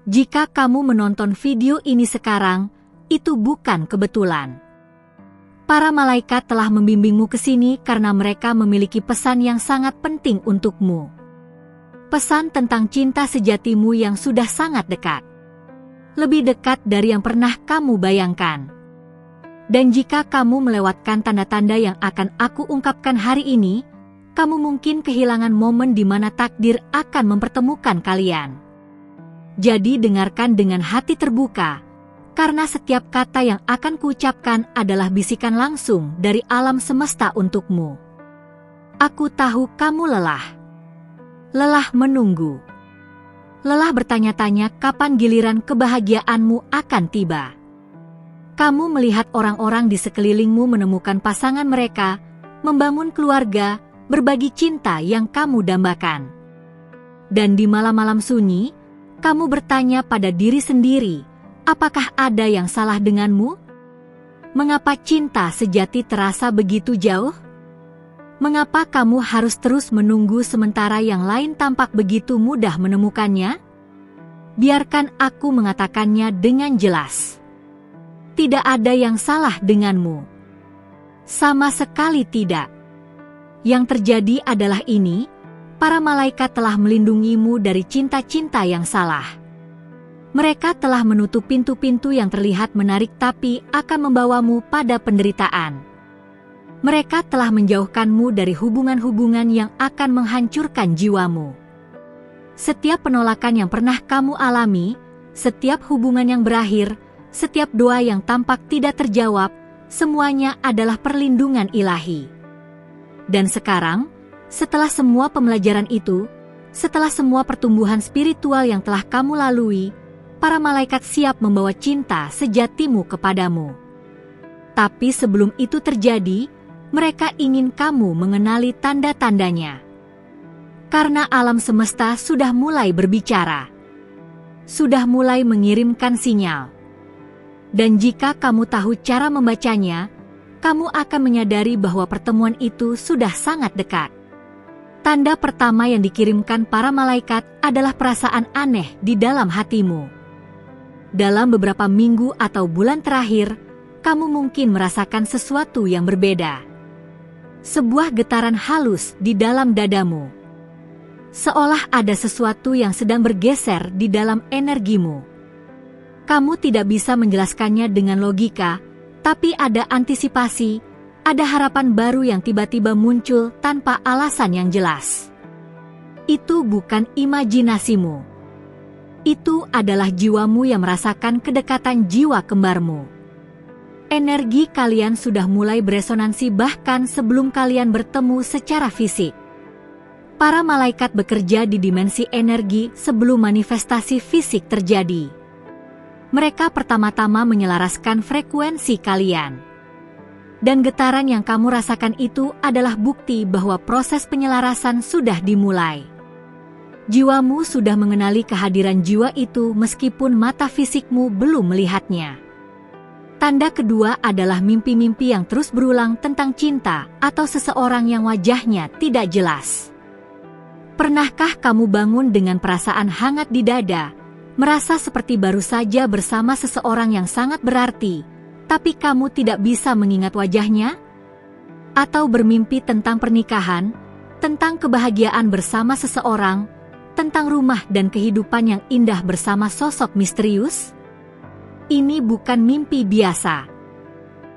Jika kamu menonton video ini sekarang, itu bukan kebetulan. Para malaikat telah membimbingmu ke sini karena mereka memiliki pesan yang sangat penting untukmu. Pesan tentang cinta sejatimu yang sudah sangat dekat. Lebih dekat dari yang pernah kamu bayangkan. Dan jika kamu melewatkan tanda-tanda yang akan aku ungkapkan hari ini, kamu mungkin kehilangan momen di mana takdir akan mempertemukan kalian. Jadi dengarkan dengan hati terbuka, karena setiap kata yang akan kuucapkan adalah bisikan langsung dari alam semesta untukmu. Aku tahu kamu lelah. Lelah menunggu. Lelah bertanya-tanya kapan giliran kebahagiaanmu akan tiba. Kamu melihat orang-orang di sekelilingmu menemukan pasangan mereka, membangun keluarga, berbagi cinta yang kamu dambakan. Dan di malam-malam sunyi, kamu bertanya pada diri sendiri, apakah ada yang salah denganmu? Mengapa cinta sejati terasa begitu jauh? Mengapa kamu harus terus menunggu sementara yang lain tampak begitu mudah menemukannya? Biarkan aku mengatakannya dengan jelas. Tidak ada yang salah denganmu. Sama sekali tidak. Yang terjadi adalah ini, para malaikat telah melindungimu dari cinta-cinta yang salah. Mereka telah menutup pintu-pintu yang terlihat menarik tapi akan membawamu pada penderitaan. Mereka telah menjauhkanmu dari hubungan-hubungan yang akan menghancurkan jiwamu. Setiap penolakan yang pernah kamu alami, setiap hubungan yang berakhir, setiap doa yang tampak tidak terjawab, semuanya adalah perlindungan ilahi. Dan sekarang, setelah semua pembelajaran itu, setelah semua pertumbuhan spiritual yang telah kamu lalui, para malaikat siap membawa cinta sejatimu kepadamu. Tapi sebelum itu terjadi, mereka ingin kamu mengenali tanda-tandanya. Karena alam semesta sudah mulai berbicara. Sudah mulai mengirimkan sinyal. Dan jika kamu tahu cara membacanya, kamu akan menyadari bahwa pertemuan itu sudah sangat dekat. Tanda pertama yang dikirimkan para malaikat adalah perasaan aneh di dalam hatimu. Dalam beberapa minggu atau bulan terakhir, kamu mungkin merasakan sesuatu yang berbeda. Sebuah getaran halus di dalam dadamu. Seolah ada sesuatu yang sedang bergeser di dalam energimu. Kamu tidak bisa menjelaskannya dengan logika, tapi ada antisipasi, ada harapan baru yang tiba-tiba muncul tanpa alasan yang jelas. Itu bukan imajinasimu. Itu adalah jiwamu yang merasakan kedekatan jiwa kembarmu. Energi kalian sudah mulai beresonansi bahkan sebelum kalian bertemu secara fisik. Para malaikat bekerja di dimensi energi sebelum manifestasi fisik terjadi. Mereka pertama-tama menyelaraskan frekuensi kalian. Dan getaran yang kamu rasakan itu adalah bukti bahwa proses penyelarasan sudah dimulai. Jiwamu sudah mengenali kehadiran jiwa itu meskipun mata fisikmu belum melihatnya. Tanda kedua adalah mimpi-mimpi yang terus berulang tentang cinta atau seseorang yang wajahnya tidak jelas. Pernahkah kamu bangun dengan perasaan hangat di dada, merasa seperti baru saja bersama seseorang yang sangat berarti, tapi kamu tidak bisa mengingat wajahnya? Atau bermimpi tentang pernikahan, tentang kebahagiaan bersama seseorang, tentang rumah dan kehidupan yang indah bersama sosok misterius? Ini bukan mimpi biasa.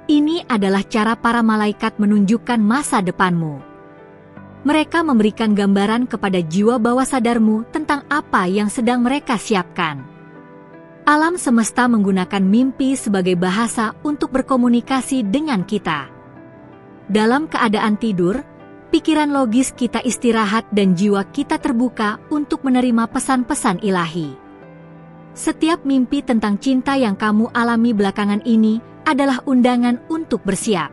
Ini adalah cara para malaikat menunjukkan masa depanmu. Mereka memberikan gambaran kepada jiwa bawah sadarmu tentang apa yang sedang mereka siapkan. Alam semesta menggunakan mimpi sebagai bahasa untuk berkomunikasi dengan kita. Dalam keadaan tidur, pikiran logis kita istirahat dan jiwa kita terbuka untuk menerima pesan-pesan ilahi. Setiap mimpi tentang cinta yang kamu alami belakangan ini adalah undangan untuk bersiap.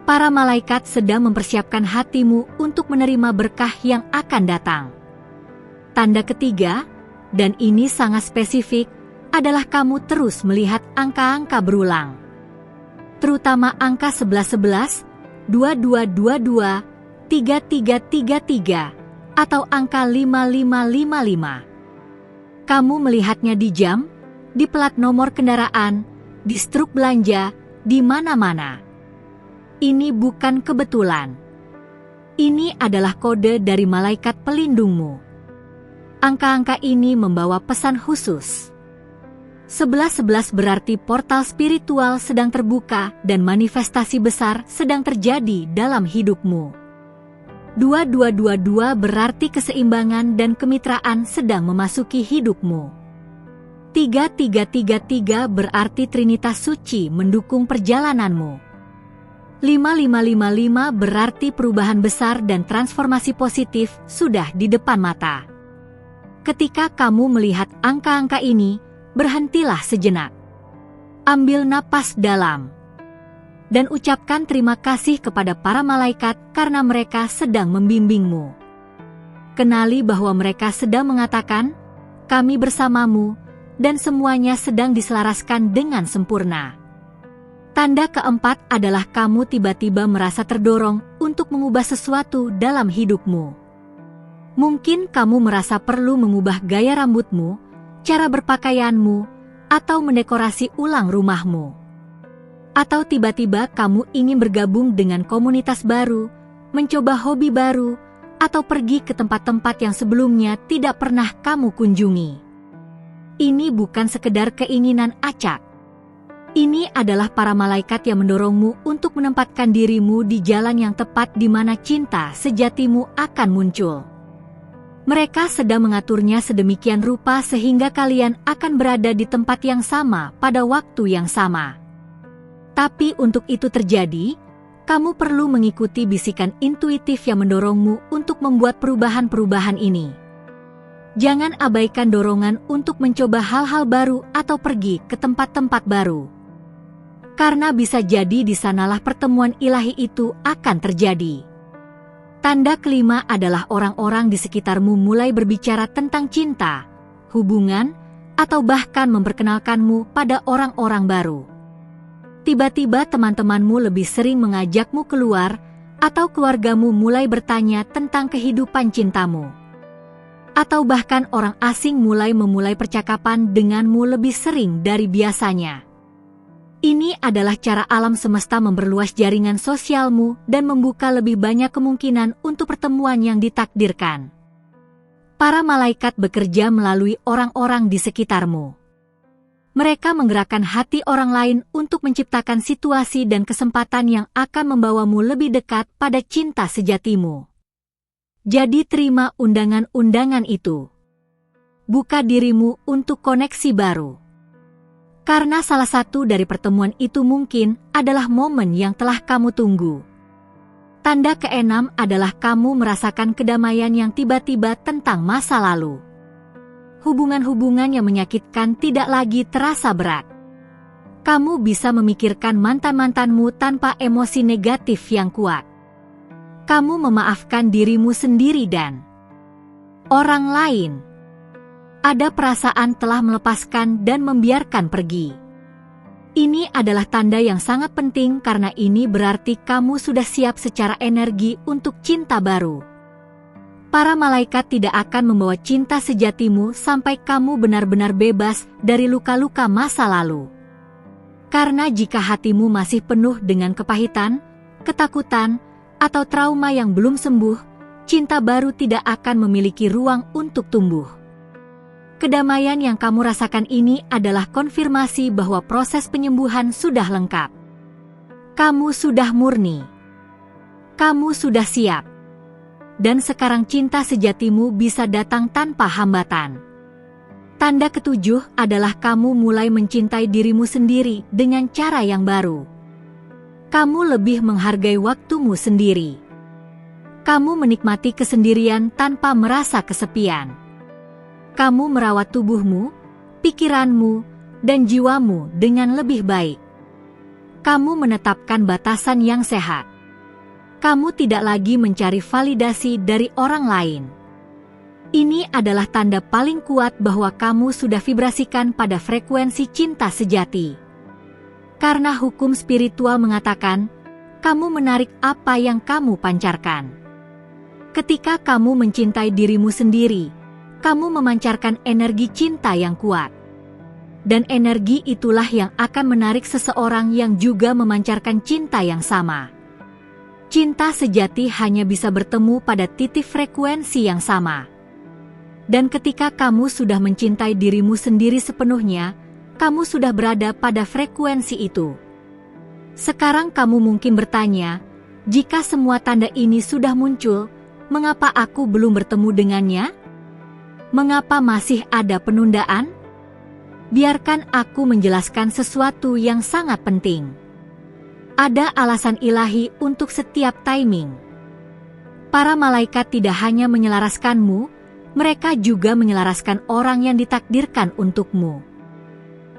Para malaikat sedang mempersiapkan hatimu untuk menerima berkah yang akan datang. Tanda ketiga, dan ini sangat spesifik, adalah kamu terus melihat angka-angka berulang. Terutama angka 1111, 2222, 3333, atau angka 5555. Kamu melihatnya di jam, di plat nomor kendaraan, di struk belanja, di mana-mana. Ini bukan kebetulan. Ini adalah kode dari malaikat pelindungmu. Angka-angka ini membawa pesan khusus. 1111 berarti portal spiritual sedang terbuka dan manifestasi besar sedang terjadi dalam hidupmu. 2222 berarti keseimbangan dan kemitraan sedang memasuki hidupmu. 3333 berarti Trinitas Suci mendukung perjalananmu. 5555 berarti perubahan besar dan transformasi positif sudah di depan mata. Ketika kamu melihat angka-angka ini, berhentilah sejenak. Ambil napas dalam. Dan ucapkan terima kasih kepada para malaikat karena mereka sedang membimbingmu. Kenali bahwa mereka sedang mengatakan, kami bersamamu, dan semuanya sedang diselaraskan dengan sempurna. Tanda keempat adalah kamu tiba-tiba merasa terdorong untuk mengubah sesuatu dalam hidupmu. Mungkin kamu merasa perlu mengubah gaya rambutmu, cara berpakaianmu, atau mendekorasi ulang rumahmu. Atau tiba-tiba kamu ingin bergabung dengan komunitas baru, mencoba hobi baru, atau pergi ke tempat-tempat yang sebelumnya tidak pernah kamu kunjungi. Ini bukan sekedar keinginan acak. Ini adalah para malaikat yang mendorongmu untuk menempatkan dirimu di jalan yang tepat di mana cinta sejatimu akan muncul. Mereka sedang mengaturnya sedemikian rupa sehingga kalian akan berada di tempat yang sama pada waktu yang sama. Tapi untuk itu terjadi, kamu perlu mengikuti bisikan intuitif yang mendorongmu untuk membuat perubahan-perubahan ini. Jangan abaikan dorongan untuk mencoba hal-hal baru atau pergi ke tempat-tempat baru. Karena bisa jadi di sanalah pertemuan ilahi itu akan terjadi. Tanda kelima adalah orang-orang di sekitarmu mulai berbicara tentang cinta, hubungan, atau bahkan memperkenalkanmu pada orang-orang baru. Tiba-tiba teman-temanmu lebih sering mengajakmu keluar, atau keluargamu mulai bertanya tentang kehidupan cintamu. Atau bahkan orang asing memulai percakapan denganmu lebih sering dari biasanya. Ini adalah cara alam semesta memperluas jaringan sosialmu dan membuka lebih banyak kemungkinan untuk pertemuan yang ditakdirkan. Para malaikat bekerja melalui orang-orang di sekitarmu. Mereka menggerakkan hati orang lain untuk menciptakan situasi dan kesempatan yang akan membawamu lebih dekat pada cinta sejatimu. Jadi terima undangan-undangan itu. Buka dirimu untuk koneksi baru. Karena salah satu dari pertemuan itu mungkin adalah momen yang telah kamu tunggu. Tanda keenam adalah kamu merasakan kedamaian yang tiba-tiba tentang masa lalu. Hubungan-hubungan yang menyakitkan tidak lagi terasa berat. Kamu bisa memikirkan mantan-mantanmu tanpa emosi negatif yang kuat. Kamu memaafkan dirimu sendiri dan orang lain. Ada perasaan telah melepaskan dan membiarkan pergi. Ini adalah tanda yang sangat penting karena ini berarti kamu sudah siap secara energi untuk cinta baru. Para malaikat tidak akan membawa cinta sejatimu sampai kamu benar-benar bebas dari luka-luka masa lalu. Karena jika hatimu masih penuh dengan kepahitan, ketakutan, atau trauma yang belum sembuh, cinta baru tidak akan memiliki ruang untuk tumbuh. Kedamaian yang kamu rasakan ini adalah konfirmasi bahwa proses penyembuhan sudah lengkap. Kamu sudah murni. Kamu sudah siap. Dan sekarang cinta sejatimu bisa datang tanpa hambatan. Tanda ketujuh adalah kamu mulai mencintai dirimu sendiri dengan cara yang baru. Kamu lebih menghargai waktumu sendiri. Kamu menikmati kesendirian tanpa merasa kesepian. Kamu merawat tubuhmu, pikiranmu, dan jiwamu dengan lebih baik. Kamu menetapkan batasan yang sehat. Kamu tidak lagi mencari validasi dari orang lain. Ini adalah tanda paling kuat bahwa kamu sudah vibrasikan pada frekuensi cinta sejati. Karena hukum spiritual mengatakan, kamu menarik apa yang kamu pancarkan. Ketika kamu mencintai dirimu sendiri, kamu memancarkan energi cinta yang kuat. Dan energi itulah yang akan menarik seseorang yang juga memancarkan cinta yang sama. Cinta sejati hanya bisa bertemu pada titik frekuensi yang sama. Dan ketika kamu sudah mencintai dirimu sendiri sepenuhnya, kamu sudah berada pada frekuensi itu. Sekarang kamu mungkin bertanya, jika semua tanda ini sudah muncul, mengapa aku belum bertemu dengannya? Mengapa masih ada penundaan? Biarkan aku menjelaskan sesuatu yang sangat penting. Ada alasan ilahi untuk setiap timing. Para malaikat tidak hanya menyelaraskanmu, mereka juga menyelaraskan orang yang ditakdirkan untukmu.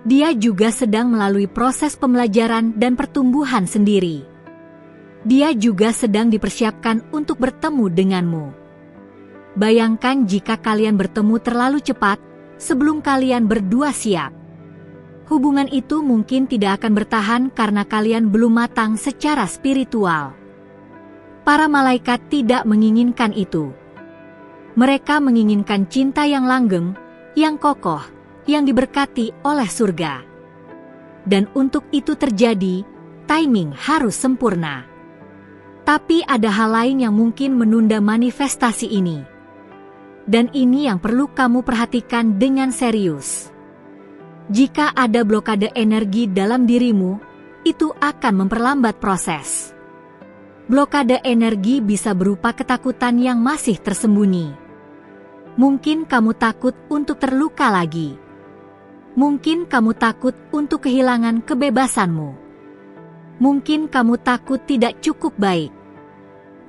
Dia juga sedang melalui proses pembelajaran dan pertumbuhan sendiri. Dia juga sedang dipersiapkan untuk bertemu denganmu. Bayangkan jika kalian bertemu terlalu cepat, sebelum kalian berdua siap. Hubungan itu mungkin tidak akan bertahan karena kalian belum matang secara spiritual. Para malaikat tidak menginginkan itu. Mereka menginginkan cinta yang langgeng, yang kokoh, yang diberkati oleh surga. Dan untuk itu terjadi, timing harus sempurna. Tapi ada hal lain yang mungkin menunda manifestasi ini. Dan ini yang perlu kamu perhatikan dengan serius. Jika ada blokade energi dalam dirimu, itu akan memperlambat proses. Blokade energi bisa berupa ketakutan yang masih tersembunyi. Mungkin kamu takut untuk terluka lagi. Mungkin kamu takut untuk kehilangan kebebasanmu. Mungkin kamu takut tidak cukup baik.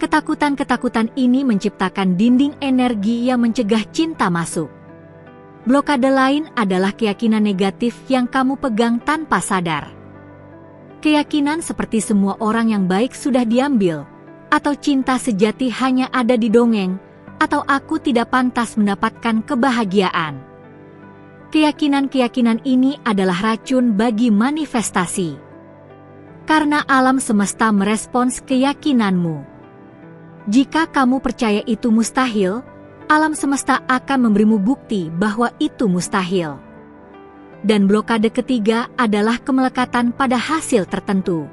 Ketakutan-ketakutan ini menciptakan dinding energi yang mencegah cinta masuk. Blokade lain adalah keyakinan negatif yang kamu pegang tanpa sadar. Keyakinan seperti semua orang yang baik sudah diambil, atau cinta sejati hanya ada di dongeng, atau aku tidak pantas mendapatkan kebahagiaan. Keyakinan-keyakinan ini adalah racun bagi manifestasi. Karena alam semesta merespons keyakinanmu. Jika kamu percaya itu mustahil, alam semesta akan memberimu bukti bahwa itu mustahil. Dan blokade ketiga adalah kemelekatan pada hasil tertentu.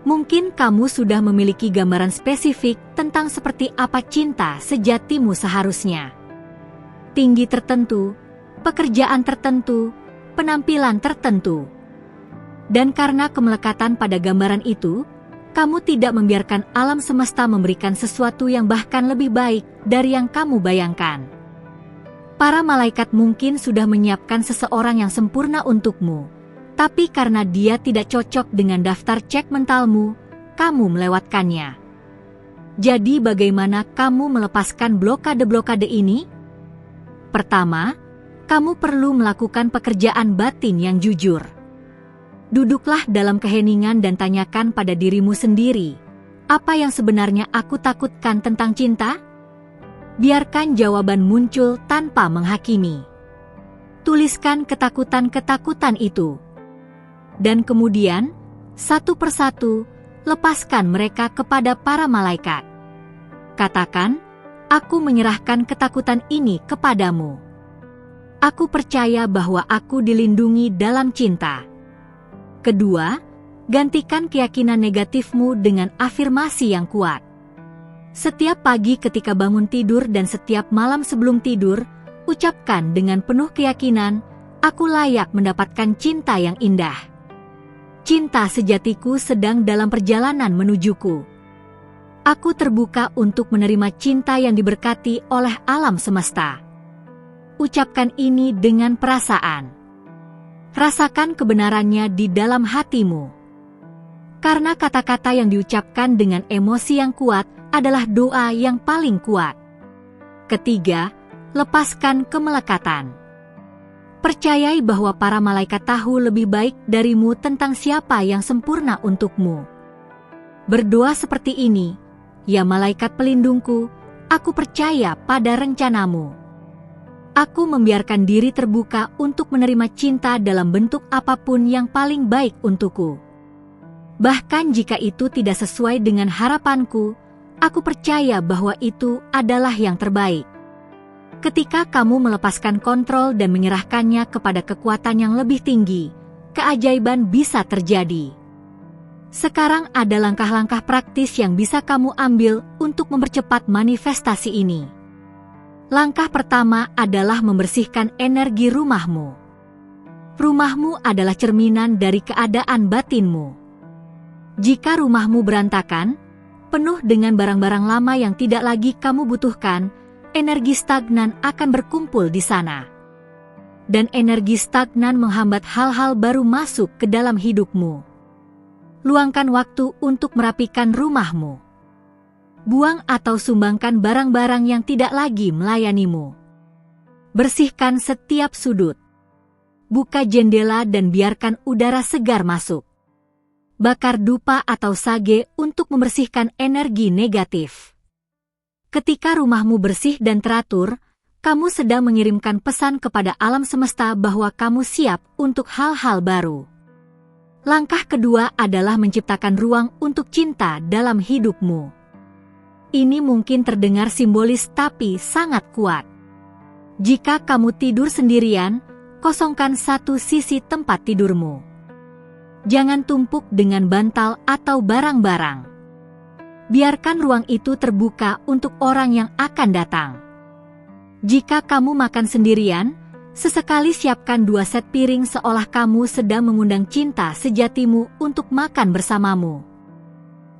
Mungkin kamu sudah memiliki gambaran spesifik tentang seperti apa cinta sejatimu seharusnya. Tinggi tertentu, pekerjaan tertentu, penampilan tertentu. Dan karena kemelekatan pada gambaran itu, kamu tidak membiarkan alam semesta memberikan sesuatu yang bahkan lebih baik dari yang kamu bayangkan. Para malaikat mungkin sudah menyiapkan seseorang yang sempurna untukmu, tapi karena dia tidak cocok dengan daftar cek mentalmu, kamu melewatkannya. Jadi bagaimana kamu melepaskan blokade-blokade ini? Pertama, kamu perlu melakukan pekerjaan batin yang jujur. Duduklah dalam keheningan dan tanyakan pada dirimu sendiri, apa yang sebenarnya aku takutkan tentang cinta? Biarkan jawaban muncul tanpa menghakimi. Tuliskan ketakutan-ketakutan itu. Dan kemudian, satu persatu, lepaskan mereka kepada para malaikat. Katakan, aku menyerahkan ketakutan ini kepadamu. Aku percaya bahwa aku dilindungi dalam cinta. Kedua, gantikan keyakinan negatifmu dengan afirmasi yang kuat. Setiap pagi ketika bangun tidur dan setiap malam sebelum tidur, ucapkan dengan penuh keyakinan, aku layak mendapatkan cinta yang indah. Cinta sejatiku sedang dalam perjalanan menujuku. Aku terbuka untuk menerima cinta yang diberkati oleh alam semesta. Ucapkan ini dengan perasaan. Rasakan kebenarannya di dalam hatimu. Karena kata-kata yang diucapkan dengan emosi yang kuat adalah doa yang paling kuat. Ketiga, lepaskan kemelekatan. Percayai bahwa para malaikat tahu lebih baik darimu tentang siapa yang sempurna untukmu. Berdoa seperti ini, ya malaikat pelindungku, aku percaya pada rencanamu. Aku membiarkan diri terbuka untuk menerima cinta dalam bentuk apapun yang paling baik untukku. Bahkan jika itu tidak sesuai dengan harapanku, aku percaya bahwa itu adalah yang terbaik. Ketika kamu melepaskan kontrol dan menyerahkannya kepada kekuatan yang lebih tinggi, keajaiban bisa terjadi. Sekarang ada langkah-langkah praktis yang bisa kamu ambil untuk mempercepat manifestasi ini. Langkah pertama adalah membersihkan energi rumahmu. Rumahmu adalah cerminan dari keadaan batinmu. Jika rumahmu berantakan, penuh dengan barang-barang lama yang tidak lagi kamu butuhkan, energi stagnan akan berkumpul di sana. Dan energi stagnan menghambat hal-hal baru masuk ke dalam hidupmu. Luangkan waktu untuk merapikan rumahmu. Buang atau sumbangkan barang-barang yang tidak lagi melayanimu. Bersihkan setiap sudut. Buka jendela dan biarkan udara segar masuk. Bakar dupa atau sage untuk membersihkan energi negatif. Ketika rumahmu bersih dan teratur, kamu sedang mengirimkan pesan kepada alam semesta bahwa kamu siap untuk hal-hal baru. Langkah kedua adalah menciptakan ruang untuk cinta dalam hidupmu. Ini mungkin terdengar simbolis tapi sangat kuat. Jika kamu tidur sendirian, kosongkan satu sisi tempat tidurmu. Jangan tumpuk dengan bantal atau barang-barang. Biarkan ruang itu terbuka untuk orang yang akan datang. Jika kamu makan sendirian, sesekali siapkan 2 set piring seolah kamu sedang mengundang cinta sejatimu untuk makan bersamamu.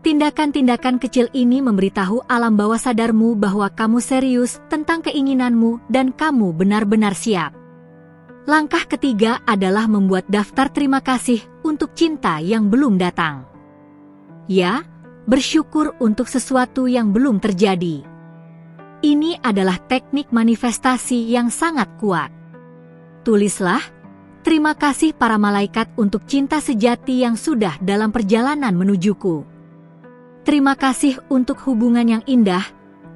Tindakan-tindakan kecil ini memberitahu alam bawah sadarmu bahwa kamu serius tentang keinginanmu dan kamu benar-benar siap. Langkah ketiga adalah membuat daftar terima kasih untuk cinta yang belum datang. Ya, bersyukur untuk sesuatu yang belum terjadi. Ini adalah teknik manifestasi yang sangat kuat. Tulislah, terima kasih para malaikat untuk cinta sejati yang sudah dalam perjalanan menujuku. Terima kasih untuk hubungan yang indah,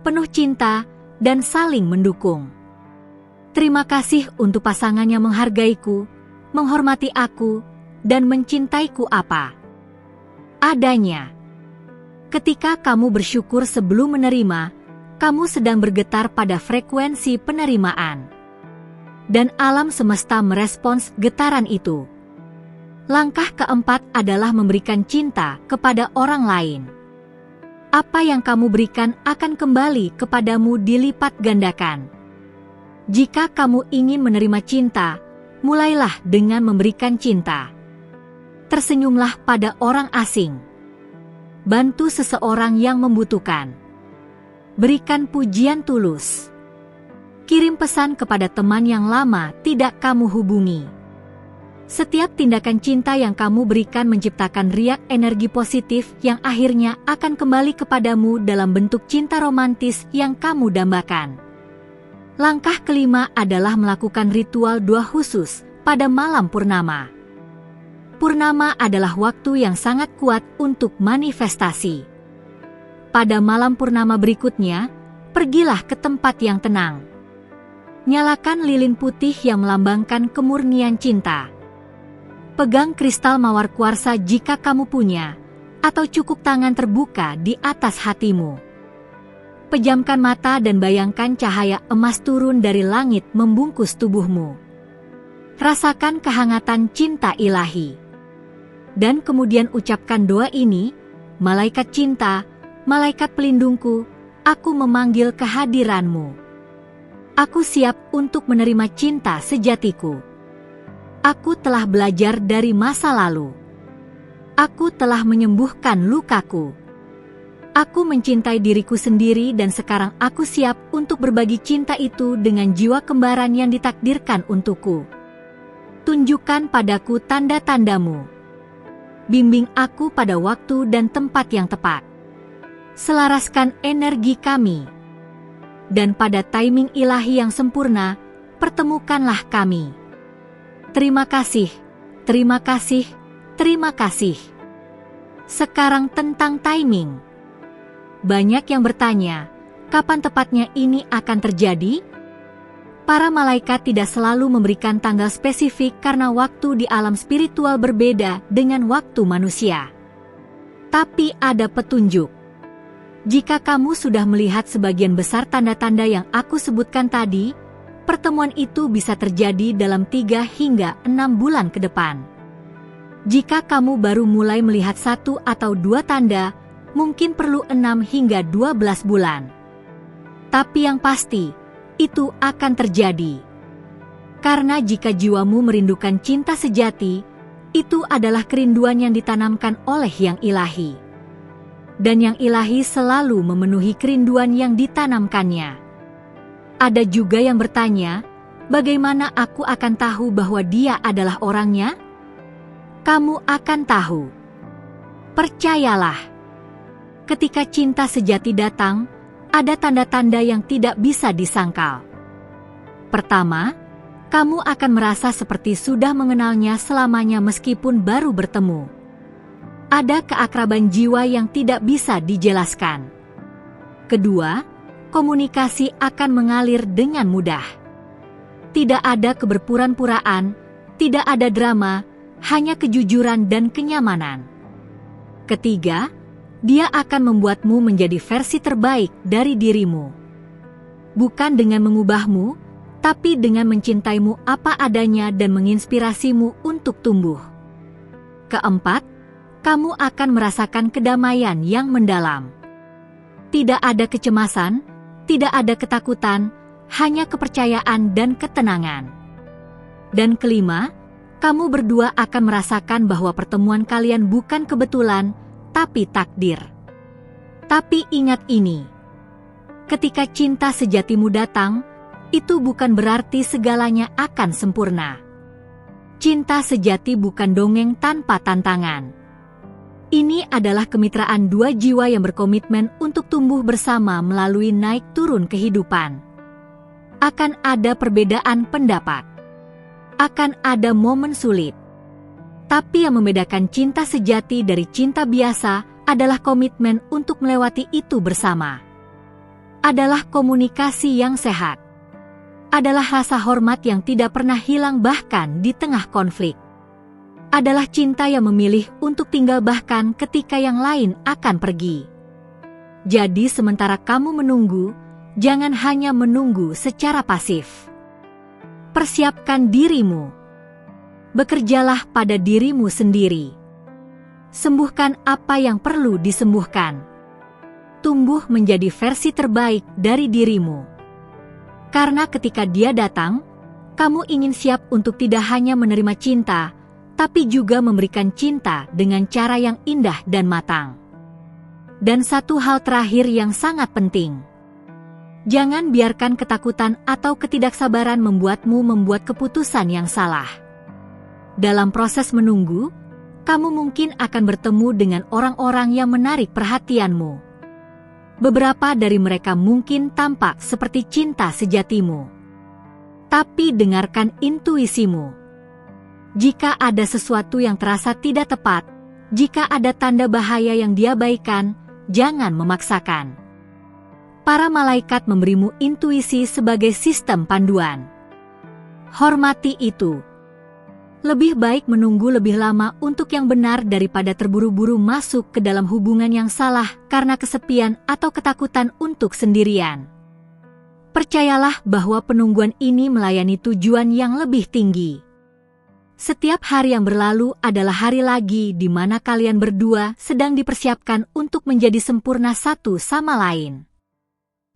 penuh cinta, dan saling mendukung. Terima kasih untuk pasangan yang menghargaiku, menghormati aku, dan mencintaiku apa adanya. Ketika kamu bersyukur sebelum menerima, kamu sedang bergetar pada frekuensi penerimaan. Dan alam semesta merespons getaran itu. Langkah keempat adalah memberikan cinta kepada orang lain. Apa yang kamu berikan akan kembali kepadamu dilipat gandakan. Jika kamu ingin menerima cinta, mulailah dengan memberikan cinta. Tersenyumlah pada orang asing. Bantu seseorang yang membutuhkan. Berikan pujian tulus. Kirim pesan kepada teman yang lama tidak kamu hubungi. Setiap tindakan cinta yang kamu berikan menciptakan riak energi positif yang akhirnya akan kembali kepadamu dalam bentuk cinta romantis yang kamu dambakan. Langkah kelima adalah melakukan ritual doa khusus pada malam purnama. Purnama adalah waktu yang sangat kuat untuk manifestasi. Pada malam purnama berikutnya, pergilah ke tempat yang tenang. Nyalakan lilin putih yang melambangkan kemurnian cinta. Pegang kristal mawar kuarsa jika kamu punya, atau cukup tangan terbuka di atas hatimu. Pejamkan mata dan bayangkan cahaya emas turun dari langit membungkus tubuhmu. Rasakan kehangatan cinta ilahi. Dan kemudian ucapkan doa ini, malaikat cinta, malaikat pelindungku, aku memanggil kehadiranmu. Aku siap untuk menerima cinta sejatiku. Aku telah belajar dari masa lalu. Aku telah menyembuhkan lukaku. Aku mencintai diriku sendiri dan sekarang aku siap untuk berbagi cinta itu dengan jiwa kembaran yang ditakdirkan untukku. Tunjukkan padaku tanda-tandamu. Bimbing aku pada waktu dan tempat yang tepat. Selaraskan energi kami. Dan pada timing ilahi yang sempurna, pertemukanlah kami. Terima kasih, terima kasih, terima kasih. Sekarang tentang timing. Banyak yang bertanya, kapan tepatnya ini akan terjadi? Para malaikat tidak selalu memberikan tanggal spesifik karena waktu di alam spiritual berbeda dengan waktu manusia. Tapi ada petunjuk. Jika kamu sudah melihat sebagian besar tanda-tanda yang aku sebutkan tadi, pertemuan itu bisa terjadi dalam 3 hingga 6 bulan ke depan. Jika kamu baru mulai melihat 1 atau 2 tanda, mungkin perlu 6 hingga 12 bulan. Tapi yang pasti, itu akan terjadi. Karena jika jiwamu merindukan cinta sejati, itu adalah kerinduan yang ditanamkan oleh Yang Ilahi. Dan Yang Ilahi selalu memenuhi kerinduan yang ditanamkannya. Ada juga yang bertanya, bagaimana aku akan tahu bahwa dia adalah orangnya? Kamu akan tahu. Percayalah. Ketika cinta sejati datang, ada tanda-tanda yang tidak bisa disangkal. Pertama, kamu akan merasa seperti sudah mengenalnya selamanya meskipun baru bertemu. Ada keakraban jiwa yang tidak bisa dijelaskan. Kedua, komunikasi akan mengalir dengan mudah. Tidak ada keberpura-puraan, tidak ada drama, hanya kejujuran dan kenyamanan. Ketiga, dia akan membuatmu menjadi versi terbaik dari dirimu. Bukan dengan mengubahmu, tapi dengan mencintaimu apa adanya dan menginspirasimu untuk tumbuh. Keempat, kamu akan merasakan kedamaian yang mendalam. Tidak ada kecemasan, tidak ada ketakutan, hanya kepercayaan dan ketenangan. Dan kelima, kamu berdua akan merasakan bahwa pertemuan kalian bukan kebetulan, tapi takdir. Tapi ingat ini, ketika cinta sejatimu datang, itu bukan berarti segalanya akan sempurna. Cinta sejati bukan dongeng tanpa tantangan. Ini adalah kemitraan 2 jiwa yang berkomitmen untuk tumbuh bersama melalui naik turun kehidupan. Akan ada perbedaan pendapat. Akan ada momen sulit. Tapi yang membedakan cinta sejati dari cinta biasa adalah komitmen untuk melewati itu bersama. Adalah komunikasi yang sehat. Adalah rasa hormat yang tidak pernah hilang bahkan di tengah konflik. Adalah cinta yang memilih untuk tinggal bahkan ketika yang lain akan pergi. Jadi sementara kamu menunggu, jangan hanya menunggu secara pasif. Persiapkan dirimu. Bekerjalah pada dirimu sendiri. Sembuhkan apa yang perlu disembuhkan. Tumbuh menjadi versi terbaik dari dirimu. Karena ketika dia datang, kamu ingin siap untuk tidak hanya menerima cinta, tapi juga memberikan cinta dengan cara yang indah dan matang. Dan satu hal terakhir yang sangat penting. Jangan biarkan ketakutan atau ketidaksabaran membuatmu membuat keputusan yang salah. Dalam proses menunggu, kamu mungkin akan bertemu dengan orang-orang yang menarik perhatianmu. Beberapa dari mereka mungkin tampak seperti cinta sejatimu. Tapi dengarkan intuisimu. Jika ada sesuatu yang terasa tidak tepat, jika ada tanda bahaya yang diabaikan, jangan memaksakan. Para malaikat memberimu intuisi sebagai sistem panduan. Hormati itu. Lebih baik menunggu lebih lama untuk yang benar daripada terburu-buru masuk ke dalam hubungan yang salah karena kesepian atau ketakutan untuk sendirian. Percayalah bahwa penungguan ini melayani tujuan yang lebih tinggi. Setiap hari yang berlalu adalah hari lagi di mana kalian berdua sedang dipersiapkan untuk menjadi sempurna satu sama lain.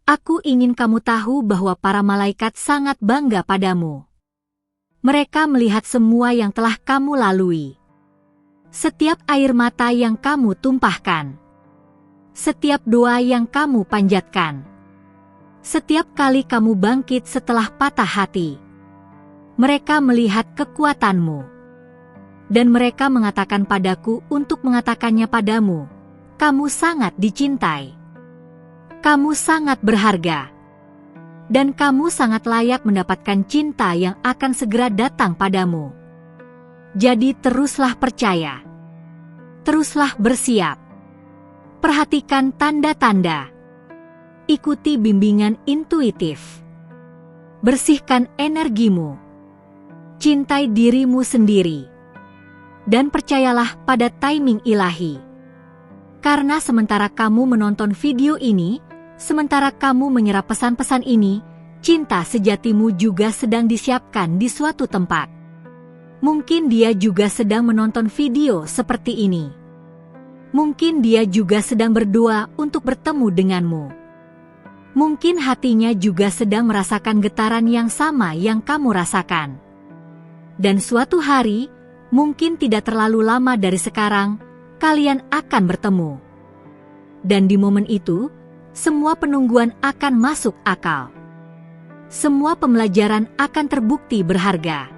Aku ingin kamu tahu bahwa para malaikat sangat bangga padamu. Mereka melihat semua yang telah kamu lalui. Setiap air mata yang kamu tumpahkan. Setiap doa yang kamu panjatkan. Setiap kali kamu bangkit setelah patah hati. Mereka melihat kekuatanmu. Dan mereka mengatakan padaku untuk mengatakannya padamu, kamu sangat dicintai. Kamu sangat berharga. Dan kamu sangat layak mendapatkan cinta yang akan segera datang padamu. Jadi teruslah percaya. Teruslah bersiap. Perhatikan tanda-tanda. Ikuti bimbingan intuitif. Bersihkan energimu. Cintai dirimu sendiri. Dan percayalah pada timing ilahi. Karena sementara kamu menonton video ini, sementara kamu menyerap pesan-pesan ini, cinta sejatimu juga sedang disiapkan di suatu tempat. Mungkin dia juga sedang menonton video seperti ini. Mungkin dia juga sedang berdoa untuk bertemu denganmu. Mungkin hatinya juga sedang merasakan getaran yang sama yang kamu rasakan. Dan suatu hari, mungkin tidak terlalu lama dari sekarang, kalian akan bertemu. Dan di momen itu, semua penungguan akan masuk akal. Semua pembelajaran akan terbukti berharga.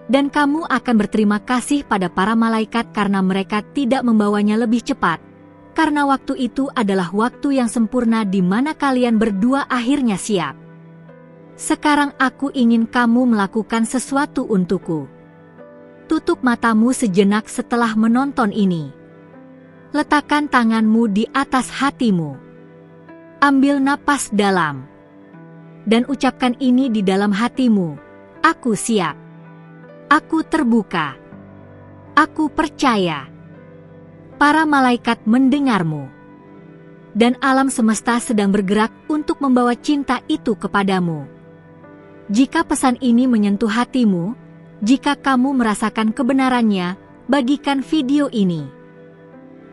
Dan kamu akan berterima kasih pada para malaikat karena mereka tidak membawanya lebih cepat, karena waktu itu adalah waktu yang sempurna di mana kalian berdua akhirnya siap. Sekarang aku ingin kamu melakukan sesuatu untukku. Tutup matamu sejenak setelah menonton ini. Letakkan tanganmu di atas hatimu. Ambil napas dalam. Dan ucapkan ini di dalam hatimu. Aku siap. Aku terbuka. Aku percaya. Para malaikat mendengarmu. Dan alam semesta sedang bergerak untuk membawa cinta itu kepadamu. Jika pesan ini menyentuh hatimu, jika kamu merasakan kebenarannya, bagikan video ini.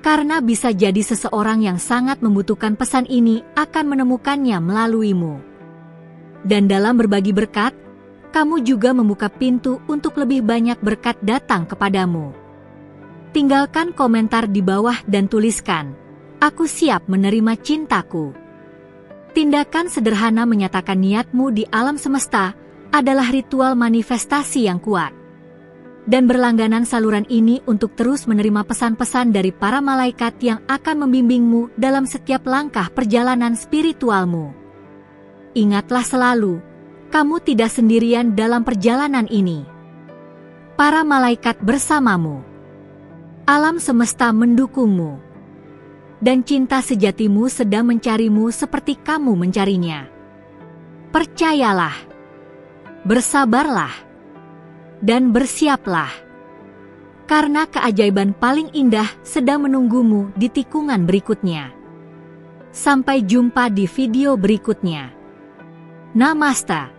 Karena bisa jadi seseorang yang sangat membutuhkan pesan ini akan menemukannya melaluimu. Dan dalam berbagi berkat, kamu juga membuka pintu untuk lebih banyak berkat datang kepadamu. Tinggalkan komentar di bawah dan tuliskan, "Aku siap menerima cintaku." Tindakan sederhana menyatakan niatmu di alam semesta adalah ritual manifestasi yang kuat. Dan berlangganan saluran ini untuk terus menerima pesan-pesan dari para malaikat yang akan membimbingmu dalam setiap langkah perjalanan spiritualmu. Ingatlah selalu, kamu tidak sendirian dalam perjalanan ini. Para malaikat bersamamu. Alam semesta mendukungmu. Dan cinta sejatimu sedang mencarimu seperti kamu mencarinya. Percayalah. Bersabarlah. Dan bersiaplah. Karena keajaiban paling indah sedang menunggumu di tikungan berikutnya. Sampai jumpa di video berikutnya. Namaste.